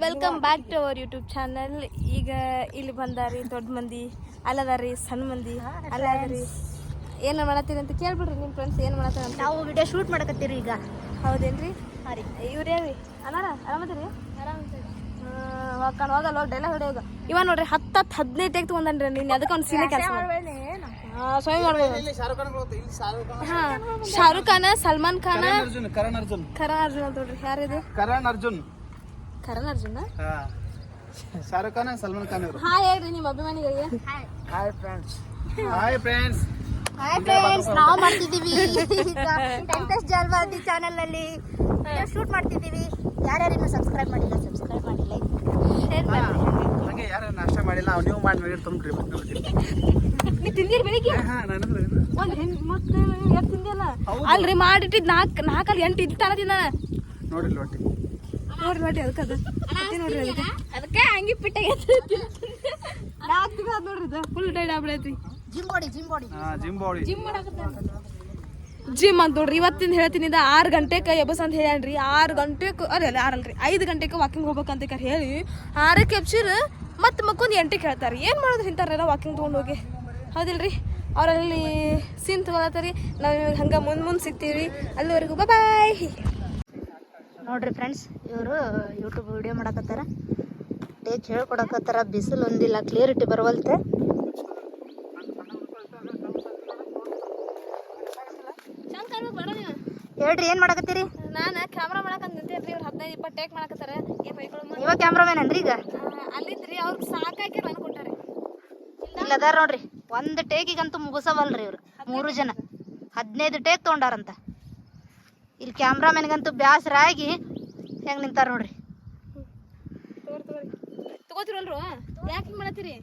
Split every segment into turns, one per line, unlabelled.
Welcome back to our YouTube channel. ಈಗ ಇಲ್ಲಿ ಬಂದಾರಿ ದೊಡ್ಡ ಮಂದಿ, ಅಲ್ಲದಾರಿ ಸಣ್ಣ ಮಂದಿ, ಅಲ್ಲದಾರಿ ಏನು ಮಾಡತ್ತೀರಿ ಅಂತ ಕೇಳ್ಬಿಡ್ರಿ ನಿಮ್ಮ ಫ್ರೆಂಡ್ಸ್ ಏನು ಮಾಡತ್ತಾರೆ ಅಂತ.
ನಾವು ವಿಡಿಯೋ ಶೂಟ್ ಮಾಡಕತ್ತೀರಿ ಈಗ.
ಹೌದೇನ್ರಿ?
ಹಾಂ ರೀ.
ಇವ್ರೇವಿ ಅನಾರ ಆರಾಮದಿರಿ? ಹೋಗಲ್ಲ ಹೋಗಿ ಡೈಲಾಗ್ ಹೊಡೆ ಹೋಗ. ಇವ ನೋಡ್ರಿ 10-15 ಟೇಕ್ ತೊಗೊಂಡನ್ರಿ. ನೀನು ಅದಕ್ಕೆ ಒಂದು ಸೀನೆ ಕೆಲಸ ಸ್ವಯಂ ಮಾಡ್ಬೋದು. ಶಾರುಖ್ ಖಾನ, ಸಲ್ಮಾನ್ ಖಾನ, ಕರಣ್ ಅರ್ಜುನ್ ಅಂತ ನೋಡ್ರಿ. ಯಾರಿದು? ಕರಣ್ ಅರ್ಜುನ್.
ಶಾರುಖ್ ಖಾನ್, ಸಲ್ಮಾನ್ ಖಾನ್ ಅವರು.
ಹಾಯ್ ಹೇಳ್ರಿ ನಿಮ್ಮ ಅಭಿಮಾನಿಗಳಿಗೆ.
Hi friends.
ನಾವು ಮಾಡ್ತಿದ್ದೀವಿ ಟೆಂಟಸ್ ಜಲ್ವಾದಿ ಚಾನಲ್ ನಲ್ಲಿ ಶೂಟ್ ಮಾಡ್ತಿದ್ದೀವಿ. ಯಾರ್ಯಾರು ಸಬ್ಸ್ಕ್ರೈಬ್ ಮಾಡಿಲ್ಲ ಸಬ್ಸ್ಕ್ರೈಬ್ ಮಾಡಿ, ಲೈಕ್ ಶೇರ್ ಮಾಡಿ.
ಹಂಗೆ ಯಾರು ನಾಷ್ಟ ಮಾಡಿಲ್ಲ ನೀವು ಮಾಡಿ ನೋಡಿ ತುಂಬ್ರಿ.
ನೀವು ತಿಂದಿರಿ ಬೆಳಿಗ್ಗೆ? ಒಂದು ಮತ್ತೆ ಎಷ್ಟು ತಿಂದಿಲ್ಲ ಅಲ್ರಿ? ಮಾಡಿಟ್ಟಿದ್ದು 4-8 ಇದು ತಾನ ತಿಂದಾನ
ನೋಡ್ರಿ ಲೊಟ್ಟಿ.
ನೋಡ್ರಿ ಅದಕ್ಕೆ ನೋಡ್ರಿ ಅದಕ್ಕೆ ಹಂಗೆ ಪಿಟ್ಟಾಗಿ ನೋಡ್ರಿ ಫುಲ್ ಟೈಡ್ ಆಗ್ಬಿಡೈತಿ. ಜಿಮ್ ಅಂತ ನೋಡ್ರಿ. ಇವತ್ತಿಂದ ಹೇಳ್ತೀನಿ 6 ಗಂಟೆಗೆ ಎಬ್ಬಸ್ ಅಂತ ಹೇಳ್ಯಾನ್ರಿ. 6 ಗಂಟೆಗೆ ಅಲ್ರಿ 5 ಗಂಟೆಗೆ ವಾಕಿಂಗ್ ಹೋಗ್ಬೇಕಂತ ಹೇಳಿ 6ಕ್ಕೆ ಎಬ್ಸಿರ್ ಮತ್ತೆ ಮಕ್ಕೊಂದು 8ಕ್ಕೆ ಹೇಳ್ತಾರೆ. ಏನು ಮಾಡೋದು ಇಂಥವ್ರೆಲ್ಲ ವಾಕಿಂಗ್ ತೊಗೊಂಡು ಹೋಗಿ, ಹೌದಿಲ್ರಿ? ಅವರಲ್ಲಿ ಸೀನ್ ತೊಗೊಳತ್ತಾರಿ. ನಾವು ಹಂಗೆ ಮುಂದೆ ಸಿಗ್ತೀವಿ. ಅಲ್ಲಿವರೆಗೂ ಬಾಯ್.
ನೋಡ್ರಿ ಫ್ರೆಂಡ್ಸ್, ಇವರು ಯೂಟ್ಯೂಬ್ ವಿಡಿಯೋ ಮಾಡಕತ್ತಾರ, ಟೇಕ್ ಹೇಳ್ಕೊಡಕತ್ತಾರ. ಬಿಸಿಲು ಒಂದಿಲ್ಲ, ಕ್ಲಿಯರಿಟಿ ಬರವಲ್ತೆ. ಹೇಳ್ರಿ, ಏನ್ ಮಾಡಕತ್ತೀರಿ?
ನಾನು ಕ್ಯಾಮ್ರಾ ಮಾಡಕಂತ ನಿಂತೇನ್ರಿ. ಇವ್ರು 15-20 ಟೇಕ್ ಮಾಡಕತ್ತಾರ.
ಇವಾಗ ಕ್ಯಾಮ್ರಾಮನ್ ಅನ್ರಿ ಈಗ?
ಅಲ್ಲಿದ್ರಿ ಅವ್ರಿಗೆ ಸಾಕಾಕಿ ನಾನು ಕೊಟ್ಟಾರೆ.
ಇಲ್ಲ ಅದಾರ ನೋಡ್ರಿ, 1 ಟೇಕಿಗಂತೂ ಮುಗಿಸವಲ್ರಿ ಇವ್ರು. 3 ಜನ 15 ಟೇಕ್ ತೊಗೊಂಡಾರಂತ. ಇಲ್ಲಿ ಕ್ಯಾಮ್ರಾಮನ್ಗಂತೂ ಬ್ಯಾಸರ ಆಗಿ ಹೆಂಗ್ ನಿಂತಾರ ನೋಡ್ರಿ.
ತಗೋತಿರಲ್ರು? ಯಾಕೆ ಹಿಂಗೆ ಮಾಡತ್ತೀರಿ?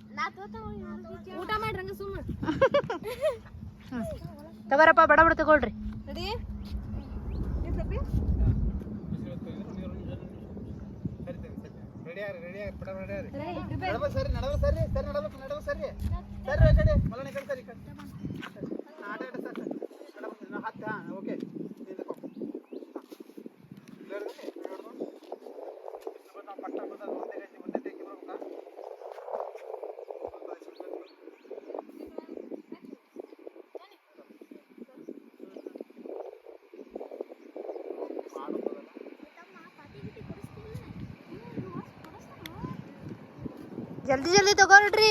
ಊಟ ಮಾಡ್ರಂಗ ಸುಮ್ಮ
ತಗೋರಪ್ಪ, ಬಡ ಬಡ ತಗೊಳ್ರಿ.
ರೆಡಿ?
ಜಲ್ದಿ ಜಲ್ದಿ ತಗೊಳ್ರಿ.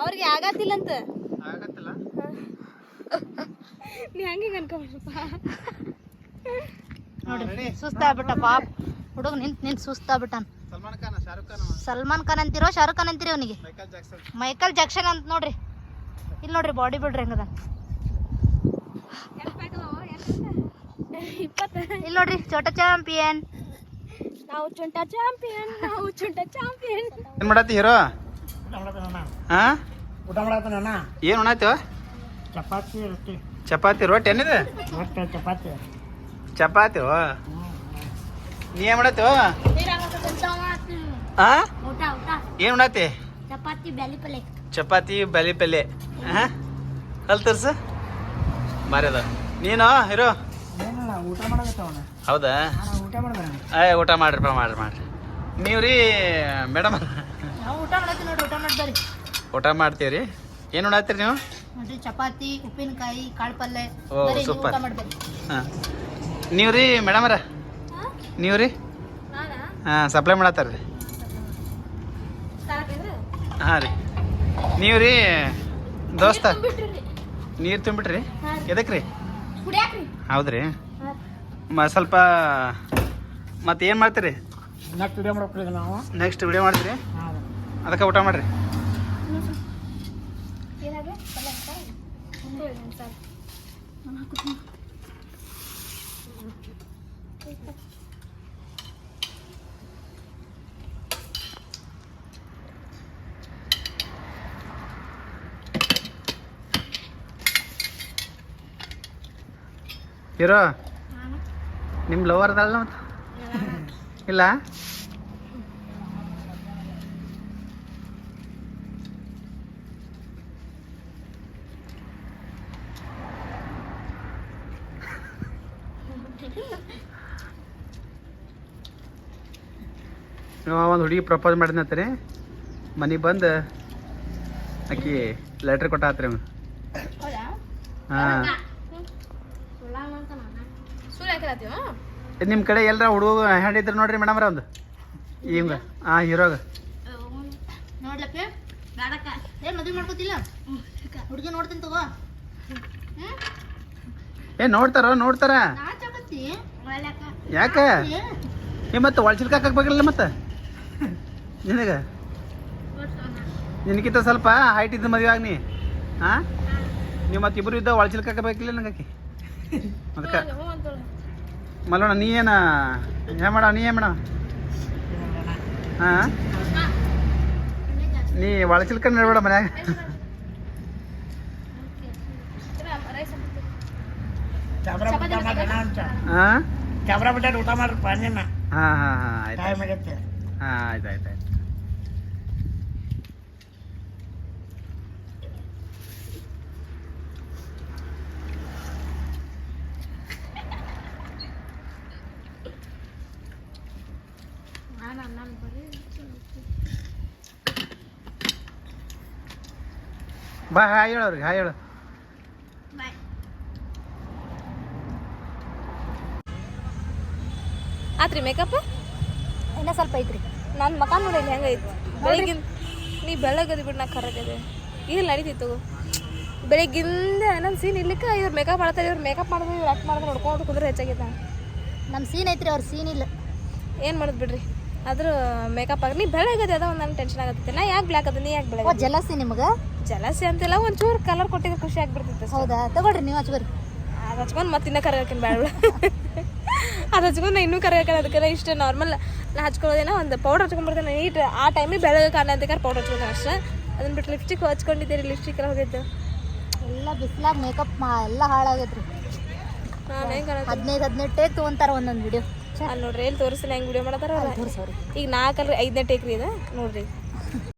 ಅವ್ರಿಗೆ ಆಗತ್ತಿಲ್ಲಂತ. ನೀ ಹಂಗೆ ಅನ್ಕೊಂಡ್ರಪ್ಪ.
ನೋಡ್ರಿ, ಸುಸ್ತಾಗ್ಬಿಟ್ಟ ಪಾಪ ಹುಡುಗ. ನಿಂತ್ ಸುಸ್ತಾಗ್ಬಿಟ್ಟಾನ. ಸಲ್ಮಾನ್ ಖಾನ್ ಅಂತಿರೋ ಶಾರುಖ್ ಖಾನ್ ಅಂತೀರಿ ಅವನಿಗೆ? ಮೈಕಲ್ ಜಾಕ್ಸನ್ ಅಂತ ನೋಡ್ರಿ. ಇಲ್ಲಿ ನೋಡ್ರಿ ಬಾಡಿ ಬಿಲ್ಡ್ರಿ ಹೆಂಗದ. ಇಲ್ಲಿ ನೋಡ್ರಿ, ಚೋಟಾ ಚಾಂಪಿಯನ್.
ನಾವು ಚುಂಟಾ ಚಾಂಪಿಯನ್.
ಏನ್ ಮಾಡತ್ತಿ ಹೀರೋ? ಊಟ ಮಾಡತ್ತ. ಏನ್ ಉಣ್ಣಾಯ್ತು? ಚಪಾತಿ ರೊಟ್ಟಿ ಏನಿದೆ? ಚಪಾತಿ. ನೀ ಏನ್ ಮಾಡತ್ತು? ಏನ್ ಉಣ್ಣಾತಿ? ಚಪಾತಿ ಬ್ಯಾಲಿ ಪಲ್ಲೆ. ಅಲ್ಲಿ ತರ್ಸ ಮಾರ್ಯದ. ನೀನು ಹೀರೋ? ಹೌದಾ? ಊಟ ಮಾಡ್ರಿಪ್ಪ, ಮಾಡ್ರಿ. ನೀವ್ರಿ ಮೇಡಮ್? ಊಟ ಮಾಡ್ತೀವ್ರಿ. ಏನು ಉಣ್ಣಾತ್ತೀರಿ ನೀವು?
ಚಪಾತಿ, ಉಪ್ಪಿನಕಾಯಿ, ಕಾಳು ಪಲ್ಲೆ.
ಓ ಸೂಪರ್. ಹಾಂ, ನೀವ್ರಿ ಮೇಡಮರ? ನೀವ್ರಿ? ಹಾಂ, ಸಪ್ಲೈ ಮಾಡತ್ತಾರ ರೀ. ಹಾಂ ರೀ. ನೀವ್ರಿ ದೋಸ್ತ? ನೀರು ತುಂಬಿಟ್ರಿ? ಎದಕ್ಕೆ ರೀ? ಹೌದ್ರಿ. ಸ್ವಲ್ಪ ಮತ್ತೆ ಏನು ಮಾಡ್ತೀರಿ? ನೆಕ್ಸ್ಟ್ ವಿಡಿಯೋ ಮಾಡ್ತೀರಿ? ಅದಕ್ಕೆ ಊಟ ಮಾಡ್ರಿ. ಹೀರೋ, ನಿಮ್ಮ ಲವರ್ ಅದಲ್ಲ ಮತ್ತೆ? ಇಲ್ಲ? ಒಂದು ಹುಡುಗಿ ಪ್ರಪೋಸ್ ಮಾಡಿದ್ನತ್ರಿ ಮನೆಗೆ ಬಂದು ಆಕಿ ಲೆಟ್ರ್ ಕೊಟ್ಟಾತ್ರಿ ಅವ್ನು. ಹಾಂ
ಸುಳ್ಳು ಹಾಕಿರತ್ತೀವ
ನಿಮ್ಮ ಕಡೆ ಎಲ್ಲರ ಹುಡುಗ ಹೇಳಿದ್ರು ನೋಡ್ರಿ ಮೇಡಮ್ರ ಒಂದು ಹಿಂಗ ಹಾಂ ಹೀರೋಗ
ನೋಡ್ಲಕ್ಕ ಬೇಡಕ್ಕ ಏನ್ ಮದ್ವೆ ಮಾಡ್ಕೋತಿಲ್ಲ ಹುಡುಗಿ ನೋಡ್ತೀನಿ ತಗೋ
ನೋಡ್ತಾರ
ನಾಚಕತ್ತಿ
ಯಾಕೆ ಮತ್ತೆ ಒಳಚಿಲ್ಕ ಹಾಕಬೇಕಲ್ಲ ಮತ್ತೆ ನಿನಗೆ ನಿನಗಿಂತ ಸ್ವಲ್ಪ ಹೈಟ್ ಇದ್ದ ಮದುವೆ ಆಗಿ ಹಾಂ ನೀವು ಮತ್ತೆ ಇಬ್ಬರು ಇದ್ದ ಒಳಚಿಲ್ಕ ಹಾಕಬೇಕಿಲ್ಲ ನನಗೆ ಅದಕ್ಕೆ ಮಲ್ಲೋಣ ನೀ ಏನು ಏನ್ ಮಾಡ ಹಾಂ ನೀ ಒಳಚಿಲ್ಕ ನಡ್ಬೇಡ ಮನ್ಯಾಗ ಹಾಂ
ಕ್ಯಾಮ್ರಾ ಬಿಟ್ಟಾರ ಊಟ ಮಾಡ್ರಪ್ಪ ಅಂಜನ
ಹಾಂ ಹಾಂ ಹಾಂ ಆಯ್ತು
ಟೈಮ್ ಆಗತ್ತೆ
ಹಾಂ ಆಯ್ತು ಬಾ ಹಾಯ್ ಹೇಳೋರಿಗೆ ಹಾಯ್ ಹೇಳು
ಆತ್ರಿ ಮೇಕಪ್
ಇನ್ನ ಸ್ವಲ್ಪ ಐತ್ರಿ
ನನ್ನ ಮಕ ನೋಡಿ ಹೆಂಗೈತಿ ಬೆಳಗಿನ ನೀ ಬೆಳಗದಿ ಬಿಡು ನಾ ಕರಗದೆ ಇಲ್ಲಿ ನಡೀತಿತ್ತು ಬೆಳಗ್ಗಿಂದ ನನ್ನ ಸೀನ್ ಇರ್ಲಿಕ್ಕೆ ಇವ್ರು ಮೇಕಪ್ ಮಾಡ್ತಾರೆ ಇವ್ರು ಮೇಕಪ್ ಮಾಡಿದ್ರೆ ಇವ್ರು ಆ್ಯಕ್ಟ್ ಮಾಡಿದ್ರೆ ನೋಡ್ಕೊಂಡು ಕುಂದ್ರೆ ಹೆಚ್ಚಾಗೈತೆ
ನಮ್ಮ ಸೀನ್ ಐತ್ರಿ ಅವ್ರ ಸೀನ್ ಇಲ್ಲ
ಏನು ಮಾಡೋದು ಬಿಡ್ರಿ ಆದ್ರೂ ಮೇಕಪ್ ಆಗಿ ನೀ ಬೆಳಗದೆ ಅದ ಒಂದು ನನಗೆ ಟೆನ್ಷನ್ ಆಗತ್ತೆ ನಾ ಯಾಕೆ ಬ್ಲ್ಯಾಕ್ ಅದ ನೀ ಯಾಕೆ ಬೆಳಗ್ಗೆ
ಜಲಸಿ ನಿಮ್ಗೆ
ಜಲಸಿ ಅಂತೆಲ್ಲ ಒಂಚೂರು ಕಲರ್ ಕೊಟ್ಟಿದ್ರೆ ಖುಷಿ ಆಗ್ಬಿಡ್ತಿತ್ತು
ಹೌದಾ ತಗೊಳ್ರಿ ನೀವು ಹಚ್ಕೊರಿ
ಅದು ಹಚ್ಕೊಂಡು ಮತ್ತೆ ಇನ್ನೂ ಕರೆ ಹಾಕಿನ ಬೇಡ ಅದು ಹಚ್ಕೊಂಡು ನಾ ಇನ್ನೂ ಕರೆ ಹಾಕೋಣ ಅದಕ್ಕೆ ಇಷ್ಟು ನಾರ್ಮಲ್ ನಾ ಹಚ್ಕೊಳ್ಳೋದೇನೋ ಒಂದು ಪೌಡರ್ ಹಚ್ಕೊಂಡ್ಬರ್ತೇನೆ ನೀಟ್ ಆ ಟೈಮಿಗೆ ಬೆಳಗ್ಗೆ ಕಾಣೋದಕ್ಕೆ ಪೌಡರ್ ಹಚ್ಕೊಂಡು ಅಷ್ಟೇ ಅದನ್ನ ಬಿಟ್ಟು ಲಿಪ್ಸ್ಟಿಕ್ ಹಚ್ಕೊಂಡಿದ್ದೀರಿ ಲಿಪ್ಸ್ಟಿಕ್ ಎಲ್ಲ ಹೋಗಿದ್ದು
ಎಲ್ಲ ಬಿಸ್ಲಾಗ ಮೇಕಪ್ ಎಲ್ಲ ಹಾಳಾಗೈತ್ರಿ
ಹಾಂ ಹೆಂಗೆ ಕಾಣತ್ತೆ
15 ಟೇಕ್ ತೊಗೊಂತಾರ ಒಂದೊಂದು ವಿಡಿಯೋ
ಅಲ್ಲಿ ನೋಡ್ರಿ ಎಲ್ಲಿ ತೋರಿಸ್ತೀನಿ ಹೆಂಗೆ ವಿಡಿಯೋ ಮಾಡತ್ತಾರ
ತೋರಿಸೋರಿ
ಈಗ 4 5ನೇ ಟೇಕ್ರಿ ಇದೆ ನೋಡ್ರಿ